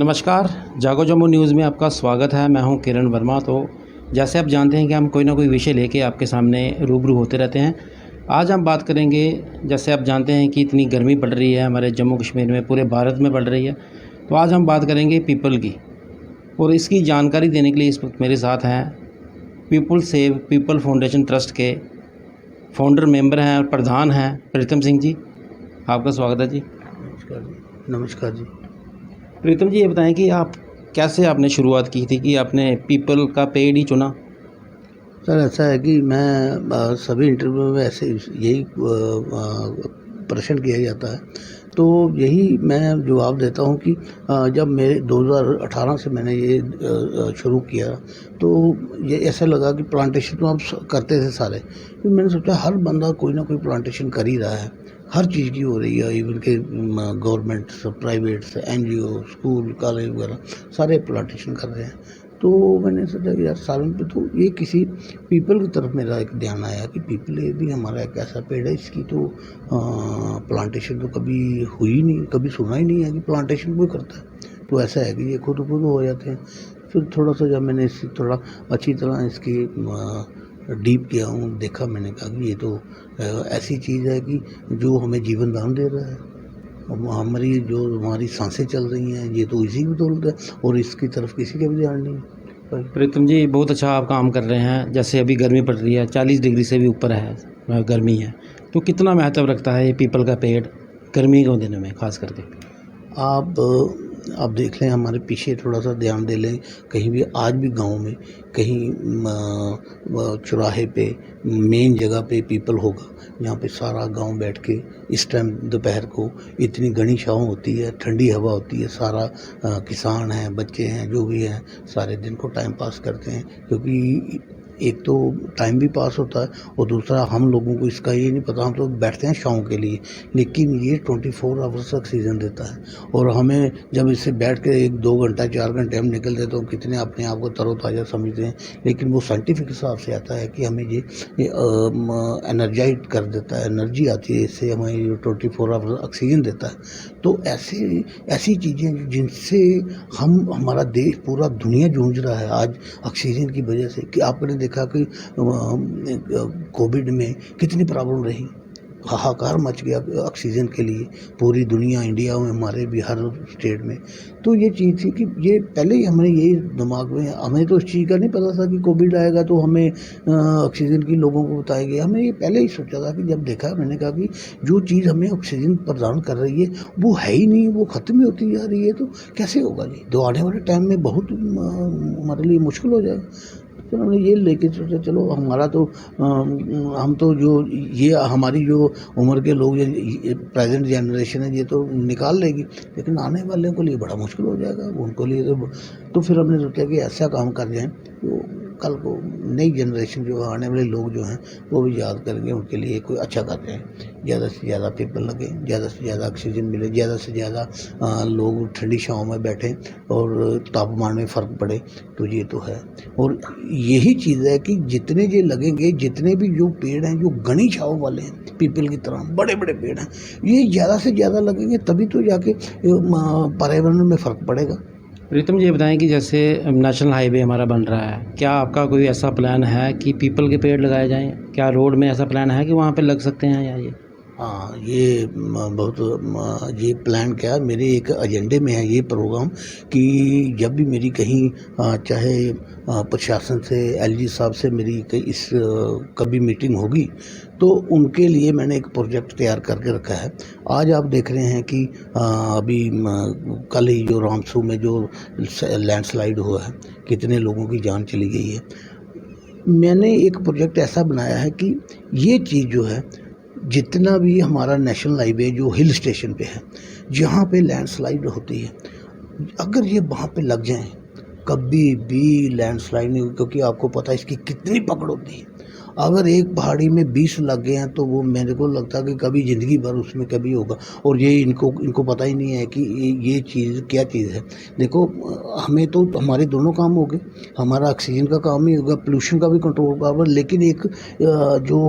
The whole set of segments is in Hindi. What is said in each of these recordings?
नमस्कार, जागो जम्मू न्यूज़ में आपका स्वागत है। मैं हूं किरण वर्मा। तो जैसे आप जानते हैं कि हम कोई ना कोई विषय लेके आपके सामने रूबरू होते रहते हैं। आज हम बात करेंगे, जैसे आप जानते हैं कि इतनी गर्मी पड़ रही है हमारे जम्मू कश्मीर में, पूरे भारत में पड़ रही है। तो आज हम बात करेंगे पीपल की, और इसकी जानकारी देने के लिए इस वक्त मेरे साथ हैं people save people foundation trust के फाउंडर मेंबर हैं और प्रधान हैं प्रीतम सिंह जी। आपका स्वागत है जी। नमस्कार जी। नमस्कार जी। प्रीतम जी, ये बताएं कि कैसे आपने शुरुआत की थी कि आपने पीपल का पेड़ ही चुना? सर ऐसा है कि मैं सभी इंटरव्यू में ऐसे यही प्रश्न किया जाता है, तो यही मैं जवाब देता हूँ कि जब मेरे 2018 से मैंने ये शुरू किया, तो ये ऐसा लगा कि प्लांटेशन तो आप करते थे सारे, फिर मैंने सोचा हर बंदा कोई ना कोई प्लांटेशन कर ही रहा है, हर चीज़ की हो रही है, इवन के government private NGO school college वगैरह सारे प्लांटेशन कर रहे हैं। तो मैंने सोचा कि यार सालन पे तो ये किसी पीपल की तरफ मेरा एक ध्यान आया कि पीपल ये भी हमारा एक ऐसा पेड़ है, इसकी तो प्लांटेशन तो कभी हुई नहीं, कभी सुना ही नहीं है कि प्लांटेशन कोई करता है। तो ऐसा है कि ये खुद हो जाते हैं। फिर थोड़ा सा जब मैंने इससे थोड़ा अच्छी तरह इसकी डीप किया हूँ, देखा, मैंने कहा कि ये तो ऐसी चीज़ है कि जो हमें जीवन दान दे रहा है। हमारी सांसें चल रही हैं, ये तो इसी की बदौलत है, और इसकी तरफ किसी का भी ध्यान नहीं है। प्रीतम जी, बहुत अच्छा आप काम कर रहे हैं। जैसे अभी गर्मी पड़ रही है, 40 डिग्री से भी ऊपर है गर्मी है, तो कितना महत्व रखता है ये पीपल का पेड़ गर्मी के दिनों में खास करके? आप देख लें, हमारे पीछे थोड़ा सा ध्यान दे लें, कहीं भी आज भी गांव में कहीं चौराहे पे मेन जगह पे पीपल होगा, यहाँ पे सारा गांव बैठ के इस टाइम दोपहर को इतनी घनी छाँव होती है, ठंडी हवा होती है, सारा किसान हैं, बच्चे हैं, जो भी हैं, सारे दिन को टाइम पास करते हैं, क्योंकि एक तो टाइम भी पास होता है और दूसरा हम लोगों को इसका ये नहीं पता, हम तो बैठते हैं शौक के लिए, लेकिन ये 24 आवर्स ऑक्सीजन देता है, और हमें जब इससे बैठ के 1-2 घंटा 4 घंटे हम निकलते तो कितने अपने आप को तरोताज़ा समझते हैं, लेकिन वो साइंटिफिक हिसाब से आता है कि हमें ये एनर्जाइज कर देता है, एनर्जी आती है इससे, हमें 24 आवर्स ऑक्सीजन देता है। तो ऐसी चीज़ें जिनसे हमारा देश, पूरा दुनिया जूझ रहा है आज ऑक्सीजन की वजह से, कि आपने देखा कि कोविड में कितनी प्रॉब्लम रही, हाहाकार मच गया ऑक्सीजन के लिए, पूरी दुनिया, इंडिया में, हमारे बिहार स्टेट में। तो ये चीज़ थी कि ये पहले ही हमें यही दिमाग में, हमें तो इस चीज़ का नहीं पता था कि कोविड आएगा तो हमें ऑक्सीजन की लोगों को बताएगी, हमने ये पहले ही सोचा था कि जब देखा, मैंने कहा कि जो चीज़ हमें ऑक्सीजन प्रदान कर रही है वो है ही नहीं, वो ख़त्म ही होती जा रही है, तो कैसे होगा जी, तो आने वाले टाइम में बहुत हमारे लिए मुश्किल हो जाएगा। फिर हमने ये लेके सोचा चलो हमारा तो हम तो जो ये हमारी जो उम्र के लोग, ये प्रेजेंट जनरेशन है, ये तो निकाल लेगी, लेकिन आने वाले को लिए बड़ा मुश्किल हो जाएगा उनको लिए। तो फिर हमने सोचा कि ऐसा काम कर जाएं तो कल को नई जनरेशन जो आने वाले लोग जो हैं वो भी याद करेंगे, उनके लिए कोई अच्छा कर रहे हैं, ज़्यादा से ज़्यादा पीपल लगे, ज़्यादा से ज़्यादा ऑक्सीजन मिले, ज़्यादा से ज़्यादा लोग ठंडी छाँव में बैठें और तापमान में फ़र्क पड़े। तो ये तो है, और यही चीज़ है कि जितने ये लगेंगे, जितने भी जो पेड़ हैं जो घनी छाँव वाले हैं, पीपल की तरह बड़े बड़े पेड़ हैं, ये ज़्यादा से ज़्यादा लगेंगे, तभी तो जाके पर्यावरण में फ़र्क पड़ेगा। प्रीतम जी, ये बताएं कि जैसे नेशनल हाईवे हमारा बन रहा है, क्या आपका कोई ऐसा प्लान है कि पीपल के पेड़ लगाए जाएं? क्या रोड में ऐसा प्लान है कि वहाँ पे लग सकते हैं, या ये? हाँ, ये ये प्लान क्या है, मेरे एक एजेंडे में है ये प्रोग्राम, कि जब भी मेरी कहीं चाहे प्रशासन से, LG साहब से मेरी कभी मीटिंग होगी, तो उनके लिए मैंने एक प्रोजेक्ट तैयार करके रखा है। आज आप देख रहे हैं कि अभी कल ही जो रामसू में जो लैंडस्लाइड हुआ है, कितने लोगों की जान चली गई है। मैंने एक प्रोजेक्ट ऐसा बनाया है कि ये चीज़ जो है, जितना भी हमारा नेशनल हाईवे जो हिल स्टेशन पे है, जहाँ पे लैंडस्लाइड होती है, अगर ये वहाँ पे लग जाएं, कभी भी लैंडस्लाइड नहीं होगी, क्योंकि आपको पता है इसकी कितनी पकड़ होती है। अगर एक पहाड़ी में 20 लग गए हैं तो वो मेरे को लगता है कि कभी ज़िंदगी भर उसमें कभी होगा। और ये इनको पता ही नहीं है कि ये चीज़ क्या चीज़ है। देखो हमें तो हमारे दोनों काम हो गए, हमारा ऑक्सीजन का काम ही होगा, पोल्यूशन का भी कंट्रोल होगा, लेकिन एक जो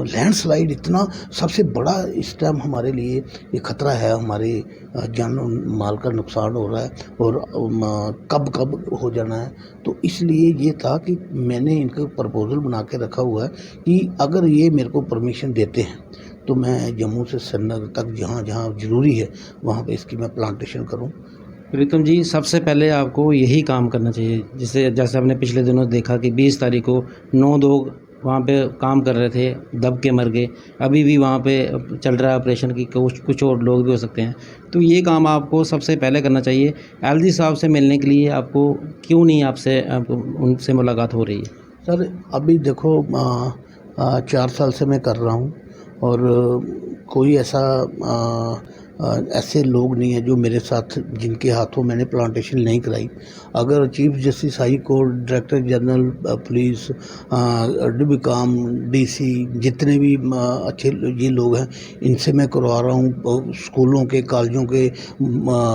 लैंडस्लाइड इतना सबसे बड़ा इस टाइम हमारे लिए ये खतरा है, हमारे जान माल का नुकसान हो रहा है और कब हो जाना है। तो इसलिए ये था कि मैंने इनका प्रपोज़ल बना के रखा हुआ है कि अगर ये मेरे को परमिशन देते हैं तो मैं जम्मू से श्रीनगर तक जहाँ जहाँ ज़रूरी है वहाँ पे इसकी मैं प्लांटेशन करूँ। प्रीतम जी, सबसे पहले आपको यही काम करना चाहिए, जैसे हमने पिछले दिनों देखा कि 20 तारीख को 9 लोग वहाँ पे काम कर रहे थे, दब के मर गए। अभी भी वहाँ पे चल रहा है ऑपरेशन की, कुछ और लोग भी हो सकते हैं। तो ये काम आपको सबसे पहले करना चाहिए। एलजी साहब से मिलने के लिए आपको क्यों नहीं उनसे मुलाकात हो रही है? सर अभी देखो 4 साल से मैं कर रहा हूँ और कोई ऐसे लोग नहीं है जो मेरे साथ जिनके हाथों मैंने प्लांटेशन नहीं कराई। अगर chief justice high court, director general police, deputy काम, डीसी, जितने भी अच्छे ये लोग हैं इनसे मैं करवा रहा हूँ। स्कूलों के, कॉलेजों के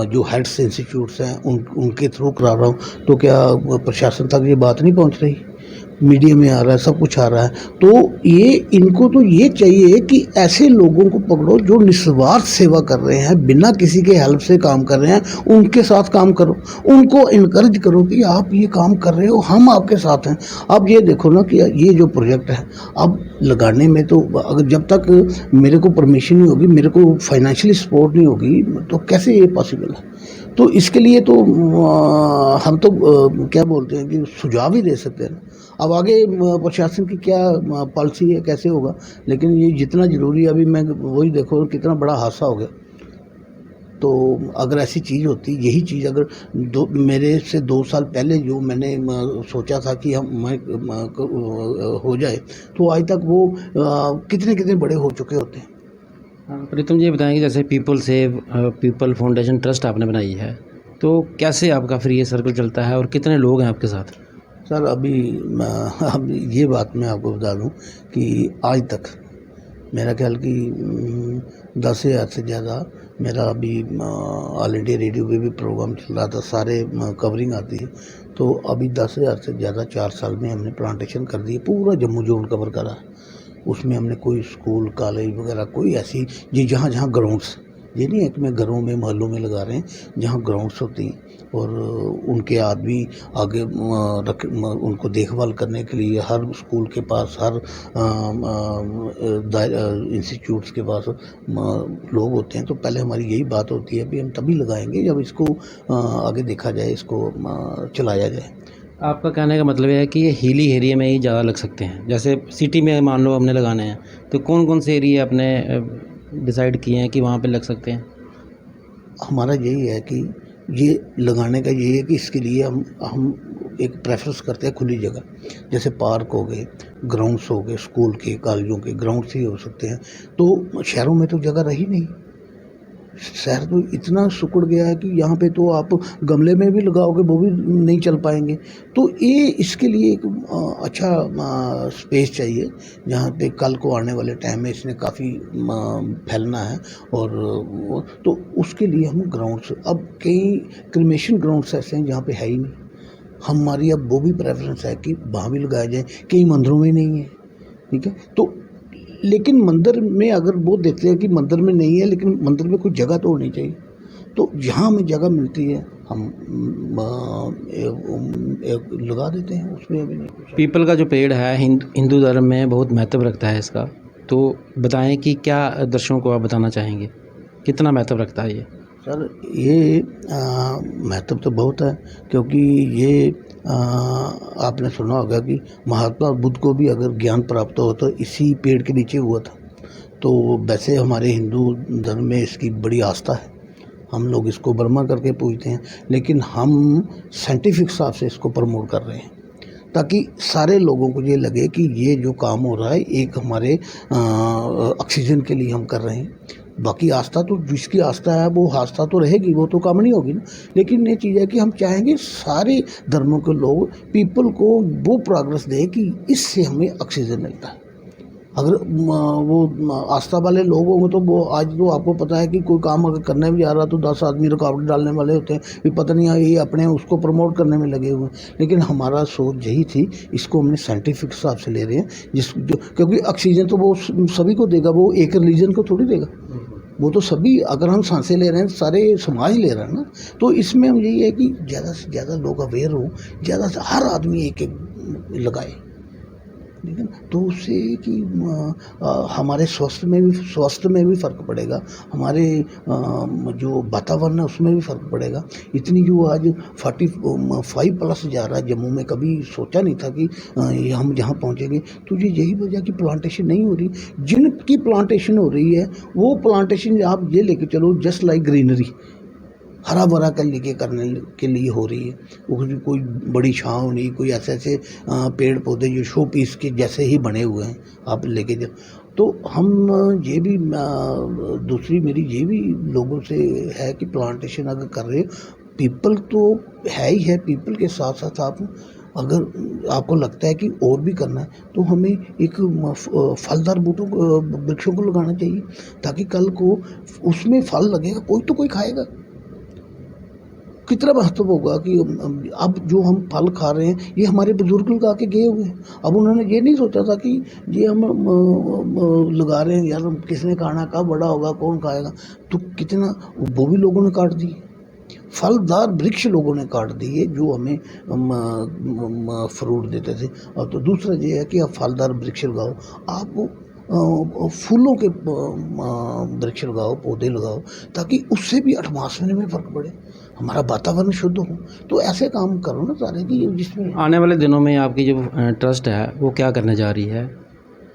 जो हेड्स इंस्टीट्यूट्स हैं उनके थ्रू करा रहा हूँ। तो क्या प्रशासन तक ये बात नहीं पहुँच रही? मीडिया में आ रहा है, सब कुछ आ रहा है। तो ये इनको तो ये चाहिए कि ऐसे लोगों को पकड़ो जो निस्वार्थ सेवा कर रहे हैं, बिना किसी के हेल्प से काम कर रहे हैं, उनके साथ काम करो, उनको इनकरेज करो कि आप ये काम कर रहे हो, हम आपके साथ हैं। अब ये देखो ना कि ये जो प्रोजेक्ट है अब लगाने में तो अगर जब तक मेरे को परमिशन नहीं होगी, मेरे को फाइनेंशियली सपोर्ट नहीं होगी, तो कैसे ये पॉसिबल है? तो इसके लिए तो हम तो क्या बोलते हैं कि सुझाव ही दे सकते हैं। अब आगे प्रशासन की क्या पॉलिसी है, कैसे होगा, लेकिन ये जितना ज़रूरी है अभी मैं वही देखो कितना बड़ा हादसा हो गया। तो अगर ऐसी चीज़ होती, यही चीज़ अगर मेरे से 2 साल पहले जो मैंने सोचा था कि हो जाए, तो आज तक वो कितने बड़े हो चुके होते हैं। प्रीतम जी, ये बताएंगे जैसे people save people foundation trust आपने बनाई है, तो कैसे आपका फिर ये सर्कल चलता है और कितने लोग हैं आपके साथ? सर अब ये बात मैं आपको बता दूं कि आज तक मेरा ख्याल कि 10,000 से ज़्यादा मेरा अभी ऑल इंडिया रेडियो पे भी प्रोग्राम चल रहा था, सारे कवरिंग आती है। तो अभी 10,000 से ज़्यादा 4 साल में हमने प्लांटेशन कर दी, पूरा जम्मू जोन कवर करा। उसमें हमने कोई स्कूल, कॉलेज वगैरह कोई ऐसी जी जहाँ जहाँ ग्राउंड्स, ये नहीं है कि मैं घरों में मोहल्लों में लगा रहे हैं, जहाँ ग्राउंड्स होती हैं और उनके आदमी आगे उनको देखभाल करने के लिए हर स्कूल के पास, हर इंस्टीट्यूट्स के पास लोग होते हैं। तो पहले हमारी यही बात होती है कि हम तभी लगाएंगे जब इसको आगे देखा जाए, इसको चलाया जाए। आपका कहने का मतलब है कि ये हिली एरिया में ही ज़्यादा लग सकते हैं। जैसे सिटी में मान लो हमने लगाने हैं, तो कौन कौन से एरिया आपने डिसाइड किए हैं कि वहाँ पे लग सकते हैं? हमारा यही है कि ये लगाने का यही है कि इसके लिए हम एक प्रेफरेंस करते हैं खुली जगह, जैसे पार्क हो गए, ग्राउंड्स हो गए, स्कूल के, कॉलेजों के ग्राउंड्स ही हो सकते हैं। तो शहरों में तो जगह रही नहीं, शहर तो इतना सिकुड़ गया है कि यहाँ पे तो आप गमले में भी लगाओगे वो भी नहीं चल पाएंगे। तो ये इसके लिए एक अच्छा स्पेस चाहिए जहाँ पे कल को आने वाले टाइम में इसने काफ़ी फैलना है। और तो उसके लिए हम ग्राउंड्स, अब कई क्रिमेशन ग्राउंड्स ऐसे हैं जहाँ पे है ही नहीं, हमारी अब वो भी प्रेफरेंस है कि वहाँ भी लगाया जाए। कई मंदिरों में नहीं है, ठीक है, तो लेकिन मंदिर में अगर वो देखते हैं कि मंदिर में नहीं है, लेकिन मंदिर में कोई जगह तो होनी चाहिए। तो जहाँ हमें जगह मिलती है हम लगा देते हैं, उसमें अभी नहीं कुछ। पीपल का जो पेड़ है हिंदू धर्म में बहुत महत्व रखता है इसका, तो बताएं कि क्या दर्शकों को आप बताना चाहेंगे, कितना महत्व रखता है ये? सर ये महत्व तो बहुत है, क्योंकि ये आपने सुना होगा कि महात्मा बुद्ध को भी अगर ज्ञान प्राप्त हो तो इसी पेड़ के नीचे हुआ था। तो वैसे हमारे हिंदू धर्म में इसकी बड़ी आस्था है, हम लोग इसको ब्रह्मा करके पूजते हैं, लेकिन हम साइंटिफिक हिसाब से इसको प्रमोट कर रहे हैं ताकि सारे लोगों को ये लगे कि ये जो काम हो रहा है एक हमारे ऑक्सीजन के लिए हम कर रहे हैं। बाकी आस्था तो जिसकी आस्था है वो आस्था तो रहेगी, वो तो कम नहीं होगी ना। लेकिन ये चीज़ है कि हम चाहेंगे सारे धर्मों के लोग पीपल को वो प्रोग्रेस दें कि इससे हमें ऑक्सीजन मिलता है। अगर वो आस्था वाले लोग होंगे तो वो आज तो आपको पता है कि कोई काम अगर करने भी जा रहा तो 10 आदमी रुकावट डालने वाले होते हैं, ये पता नहीं ये अपने उसको प्रमोट करने में लगे हुए हैं। लेकिन हमारा सोच यही थी, इसको हमने साइंटिफिक हिसाब से ले रहे हैं क्योंकि ऑक्सीजन तो वो सभी को देगा, वो एक रिलीजन को थोड़ी देगा, वो तो सभी, अगर हम सांसें ले रहे हैं सारे समाज ले रहा है ना। तो इसमें हम यही है कि ज़्यादा से ज़्यादा लोग अवेयर हों, ज़्यादा से हर आदमी एक एक लगाए, ठीक है ना। तो उससे कि हमारे स्वास्थ्य में भी फ़र्क पड़ेगा, हमारे जो वातावरण है उसमें भी फ़र्क पड़ेगा। इतनी जो आज 45+ जा रहा है जम्मू में, कभी सोचा नहीं था कि ये हम जहाँ पहुँचेंगे। तो ये यही वजह कि प्लांटेशन नहीं हो रही, जिनकी प्लांटेशन हो रही है वो प्लांटेशन आप ये लेके चलो जस्ट लाइक ग्रीनरी, हरा भरा करने के लिए हो रही है। उसकी कोई बड़ी छाँव नहीं, कोई ऐसे पेड़ पौधे जो शो पीस के जैसे ही बने हुए हैं आप लेके जाओ। तो हम ये भी दूसरी मेरी ये भी लोगों से है कि प्लांटेशन अगर कर रहे, पीपल तो है ही है, पीपल के साथ साथ आप अगर आपको लगता है कि और भी करना है तो हमें एक फलदार वृक्षों को लगाना चाहिए, ताकि कल को उसमें फल लगेगा, कोई तो कोई खाएगा। कितना महत्व होगा कि अब जो हम फल खा रहे हैं ये हमारे बुजुर्ग लगा के गए हुए हैं। अब उन्होंने ये नहीं सोचा था कि ये हम लगा रहे हैं, यार किसने खाना, कब बड़ा होगा, कौन खाएगा। तो कितना वो भी लोगों ने काट दिए, फलदार वृक्ष लोगों ने काट दिए जो हमें फ्रूट देते थे। और तो दूसरा ये है कि आप फलदार वृक्ष लगाओ, आप फूलों के वृक्ष लगाओ, पौधे लगाओ, ताकि उससे भी एटमॉस्फेयर में फ़र्क पड़े, हमारा वातावरण शुद्ध हो। तो ऐसे काम करो ना सारे कि जिसमें आने वाले दिनों में आपकी जो ट्रस्ट है वो क्या करने जा रही है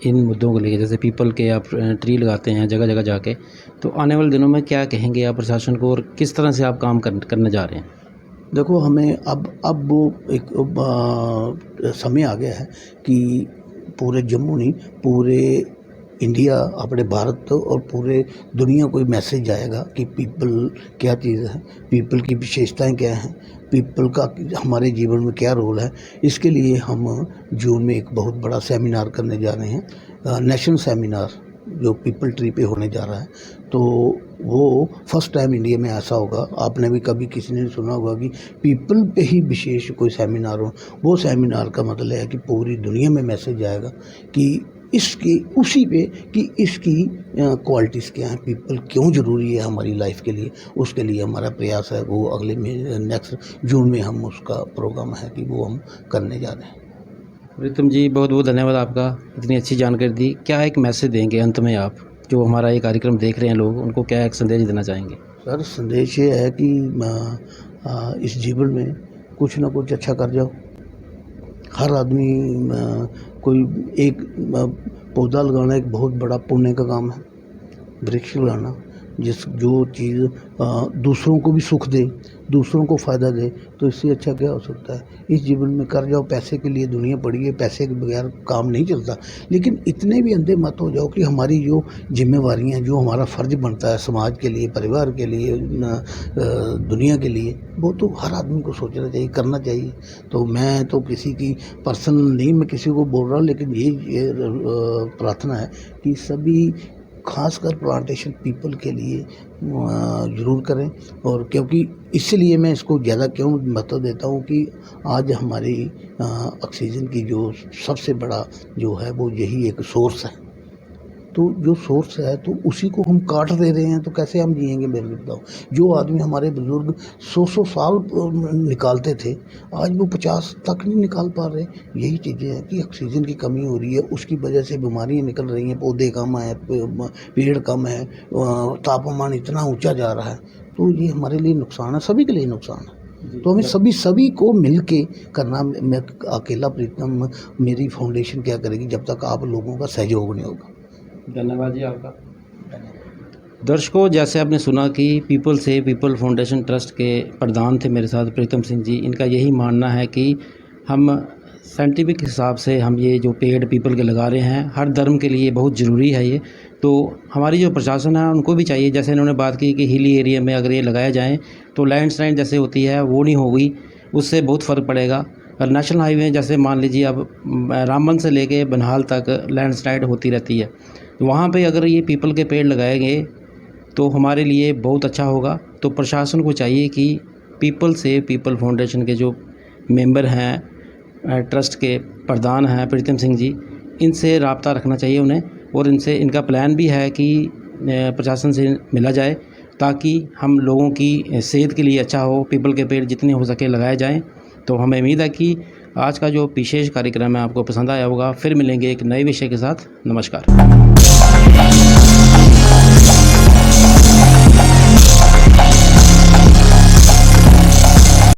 इन मुद्दों को लेकर? जैसे पीपल के आप ट्री लगाते हैं जगह जगह जाके, तो आने वाले दिनों में क्या कहेंगे आप प्रशासन को और किस तरह से आप काम करने जा रहे हैं? देखो, हमें अब वो एक समय आ गया है कि पूरे जम्मू नहीं, पूरे इंडिया, अपने भारत और पूरे दुनिया को मैसेज जाएगा कि पीपल क्या चीज़ है, पीपल की विशेषताएं क्या हैं, पीपल का हमारे जीवन में क्या रोल है। इसके लिए हम जून में एक बहुत बड़ा सेमिनार करने जा रहे हैं, नेशनल सेमिनार जो पीपल ट्री पे होने जा रहा है। तो वो फर्स्ट टाइम इंडिया में ऐसा होगा। आपने भी कभी किसी ने सुना होगा कि पीपल पे ही विशेष कोई सेमिनार हो। वो सेमिनार का मतलब है कि पूरी दुनिया में मैसेज आएगा कि इसकी उसी पे कि इसकी क्वालिटीज़ क्या हैं, पीपल क्यों ज़रूरी है हमारी लाइफ के लिए। उसके लिए हमारा प्रयास है, वो अगले नेक्स्ट जून में हम उसका प्रोग्राम है कि वो हम करने जा रहे हैं। प्रीतम जी, बहुत बहुत धन्यवाद आपका, इतनी अच्छी जानकारी दी। क्या एक मैसेज देंगे अंत में आप, जो हमारा ये कार्यक्रम देख रहे हैं लोग, उनको क्या एक संदेश देना चाहेंगे? सर, संदेश ये है कि इस जीवन में कुछ ना कुछ अच्छा कर जाओ। हर आदमी कोई एक पौधा लगाना एक बहुत बड़ा पुण्य का काम है। वृक्ष लगाना जो चीज़ दूसरों को भी सुख दे, दूसरों को फ़ायदा दे, तो इससे अच्छा क्या हो सकता है। इस जीवन में कर जाओ। पैसे के लिए दुनिया पड़ी है, पैसे के बगैर काम नहीं चलता। लेकिन इतने भी अंधे मत हो जाओ कि हमारी जो जिम्मेवारियाँ, जो हमारा फ़र्ज़ बनता है समाज के लिए, परिवार के लिए, दुनिया के लिए, वो तो हर आदमी को सोचना चाहिए, करना चाहिए। तो मैं तो किसी की पर्सनल नहीं मैं किसी को बोल रहा हूँ, लेकिन ये प्रार्थना है कि सभी खासकर प्लांटेशन पीपल के लिए ज़रूर करें। और क्योंकि इसलिए मैं इसको ज़्यादा क्यों महत्व देता हूँ कि आज हमारी ऑक्सीजन की जो सबसे बड़ा जो है वो यही एक सोर्स है। तो जो सोर्स है तो उसी को हम काट दे रहे हैं, तो कैसे हम जिएंगे मेरे बताओ। जो आदमी हमारे बुजुर्ग 100 साल निकालते थे, आज वो 50 तक नहीं निकाल पा रहे। यही चीज़ें हैं कि ऑक्सीजन की कमी हो रही है, उसकी वजह से बीमारियां निकल रही हैं, पौधे कम है, पेड़ कम है, तापमान इतना ऊंचा जा रहा है। तो ये हमारे लिए नुकसान है, सभी के लिए नुकसान है। तो हमें सभी को मिल के करना। मैं अकेला प्रीतम, मेरी फाउंडेशन क्या करेगी जब तक आप लोगों का सहयोग नहीं होगा। धन्यवाद जी आपका। दर्शकों, जैसे आपने सुना कि पीपल से पीपल फाउंडेशन ट्रस्ट के प्रधान थे मेरे साथ प्रीतम सिंह जी। इनका यही मानना है कि हम साइंटिफिक हिसाब से हम ये जो पेड़ पीपल के लगा रहे हैं, हर धर्म के लिए बहुत ज़रूरी है ये। तो हमारी जो प्रशासन है उनको भी चाहिए, जैसे इन्होंने बात की कि हिली एरिया में अगर ये लगाया जाए तो लैंडस्लाइड जैसे होती है वो नहीं होगी, उससे बहुत फ़र्क पड़ेगा। और नेशनल हाईवे जैसे मान लीजिए अब रामबन से लेके बनहाल तक लैंडस्लाइड होती रहती है, तो वहाँ पे अगर ये पीपल के पेड़ लगाएंगे तो हमारे लिए बहुत अच्छा होगा। तो प्रशासन को चाहिए कि पीपल से पीपल फाउंडेशन के जो मेंबर हैं, ट्रस्ट के प्रधान हैं प्रीतम सिंह जी, इनसे राब्ता रखना चाहिए उन्हें, और इनसे इनका प्लान भी है कि प्रशासन से मिला जाए ताकि हम लोगों की सेहत के लिए अच्छा हो, पीपल के पेड़ जितने हो सके लगाए जाएं। तो हमें उम्मीद है कि आज का जो विशेष कार्यक्रम है आपको पसंद आया होगा। फिर मिलेंगे एक नए विषय के साथ। नमस्कार।